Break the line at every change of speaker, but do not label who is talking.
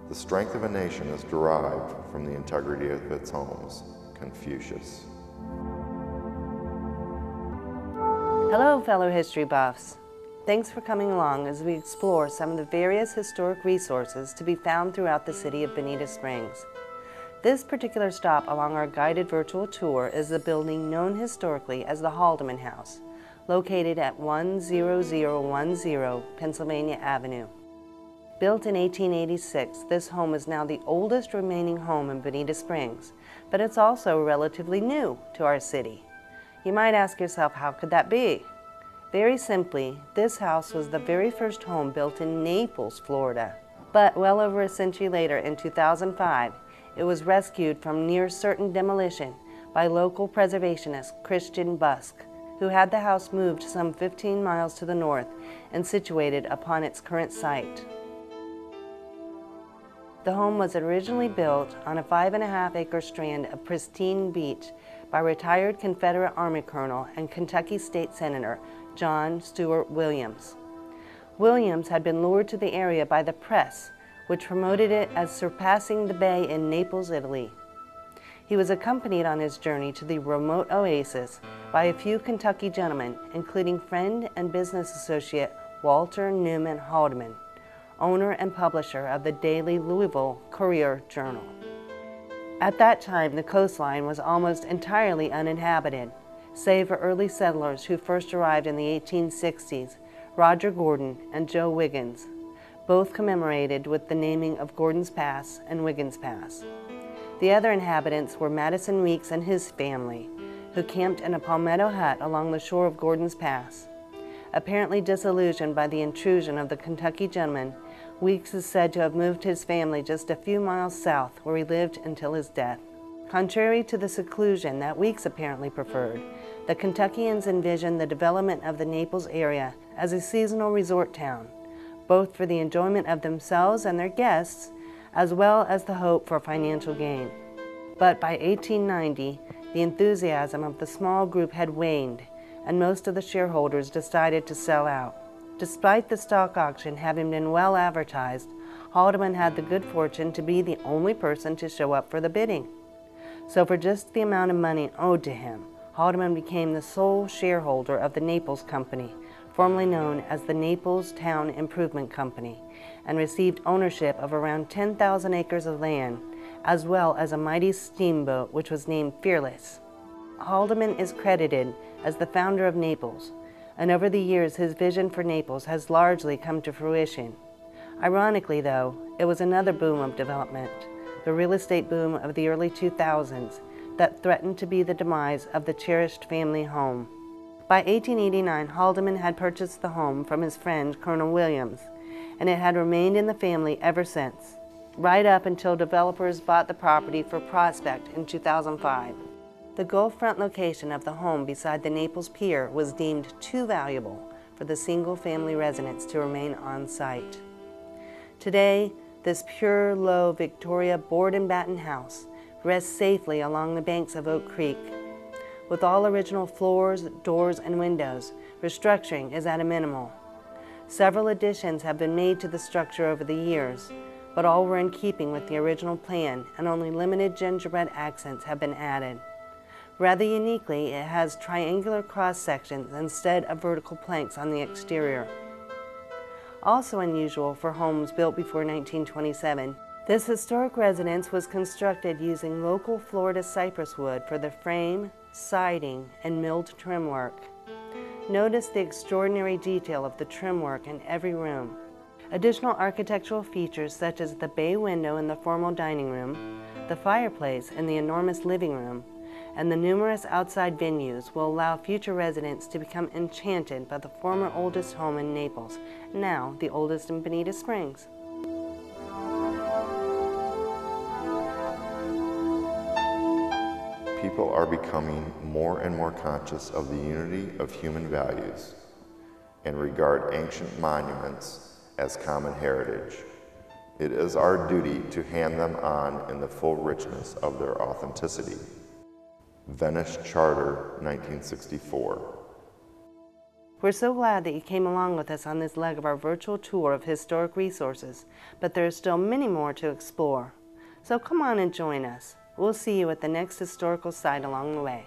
The strength of a nation is derived from the integrity of its homes. Confucius.
Hello, fellow history buffs. Thanks for coming along as we explore some of the various historic resources to be found throughout the city of Bonita Springs. This particular stop along our guided virtual tour is the building known historically as the Haldeman House, located at 10010 Pennsylvania Avenue. Built in 1886, this home is now the oldest remaining home in Bonita Springs, but it's also relatively new to our city. You might ask yourself, how could that be? Very simply, this house was the very first home built in Naples, Florida. But well over a century later, in 2005, it was rescued from near certain demolition by local preservationist Christian Busk, who had the house moved some 15 miles to the north and situated upon its current site. The home was originally built on a 5.5-acre strand of pristine beach by retired Confederate Army Colonel and Kentucky State Senator John Stuart Williams. Williams had been lured to the area by the press, which promoted it as surpassing the bay in Naples, Italy. He was accompanied on his journey to the remote oasis by a few Kentucky gentlemen, including friend and business associate Walter Newman Haldeman, owner and publisher of the daily Louisville Courier-Journal. At that time, the coastline was almost entirely uninhabited, save for early settlers who first arrived in the 1860s, Roger Gordon and Joe Wiggins, both commemorated with the naming of Gordon's Pass and Wiggins Pass. The other inhabitants were Madison Weeks and his family, who camped in a palmetto hut along the shore of Gordon's Pass. Apparently disillusioned by the intrusion of the Kentucky gentleman, Weeks is said to have moved his family just a few miles south, where he lived until his death. Contrary to the seclusion that Weeks apparently preferred, the Kentuckians envisioned the development of the Naples area as a seasonal resort town, both for the enjoyment of themselves and their guests, as well as the hope for financial gain. But by 1890, the enthusiasm of the small group had waned, and most of the shareholders decided to sell out. Despite the stock auction having been well advertised, Haldeman had the good fortune to be the only person to show up for the bidding. So for just the amount of money owed to him, Haldeman became the sole shareholder of the Naples Company, formerly known as the Naples Town Improvement Company, and received ownership of around 10,000 acres of land, as well as a mighty steamboat which was named Fearless. Haldeman is credited as the founder of Naples, and over the years his vision for Naples has largely come to fruition. Ironically, though, it was another boom of development, the real estate boom of the early 2000s, that threatened to be the demise of the cherished family home. By 1889, Haldeman had purchased the home from his friend Colonel Williams, and it had remained in the family ever since, right up until developers bought the property for Prospect in 2005. The Gulf-front location of the home beside the Naples Pier was deemed too valuable for the single-family residents to remain on site. Today, this pure, low Victoria board and batten house rests safely along the banks of Oak Creek. With all original floors, doors, and windows, restructuring is at a minimal. Several additions have been made to the structure over the years, but all were in keeping with the original plan, and only limited gingerbread accents have been added. Rather uniquely, it has triangular cross-sections instead of vertical planks on the exterior. Also unusual for homes built before 1927, this historic residence was constructed using local Florida cypress wood for the frame, siding, and milled trim work. Notice the extraordinary detail of the trim work in every room. Additional architectural features such as the bay window in the formal dining room, the fireplace in the enormous living room, and the numerous outside venues will allow future residents to become enchanted by the former oldest home in Naples, now the oldest in Bonita Springs.
People are becoming more and more conscious of the unity of human values and regard ancient monuments as common heritage. It is our duty to hand them on in the full richness of their authenticity. Venice Charter, 1964.
We're so glad that you came along with us on this leg of our virtual tour of historic resources, but there are still many more to explore. So come on and join us. We'll see you at the next historical site along the way.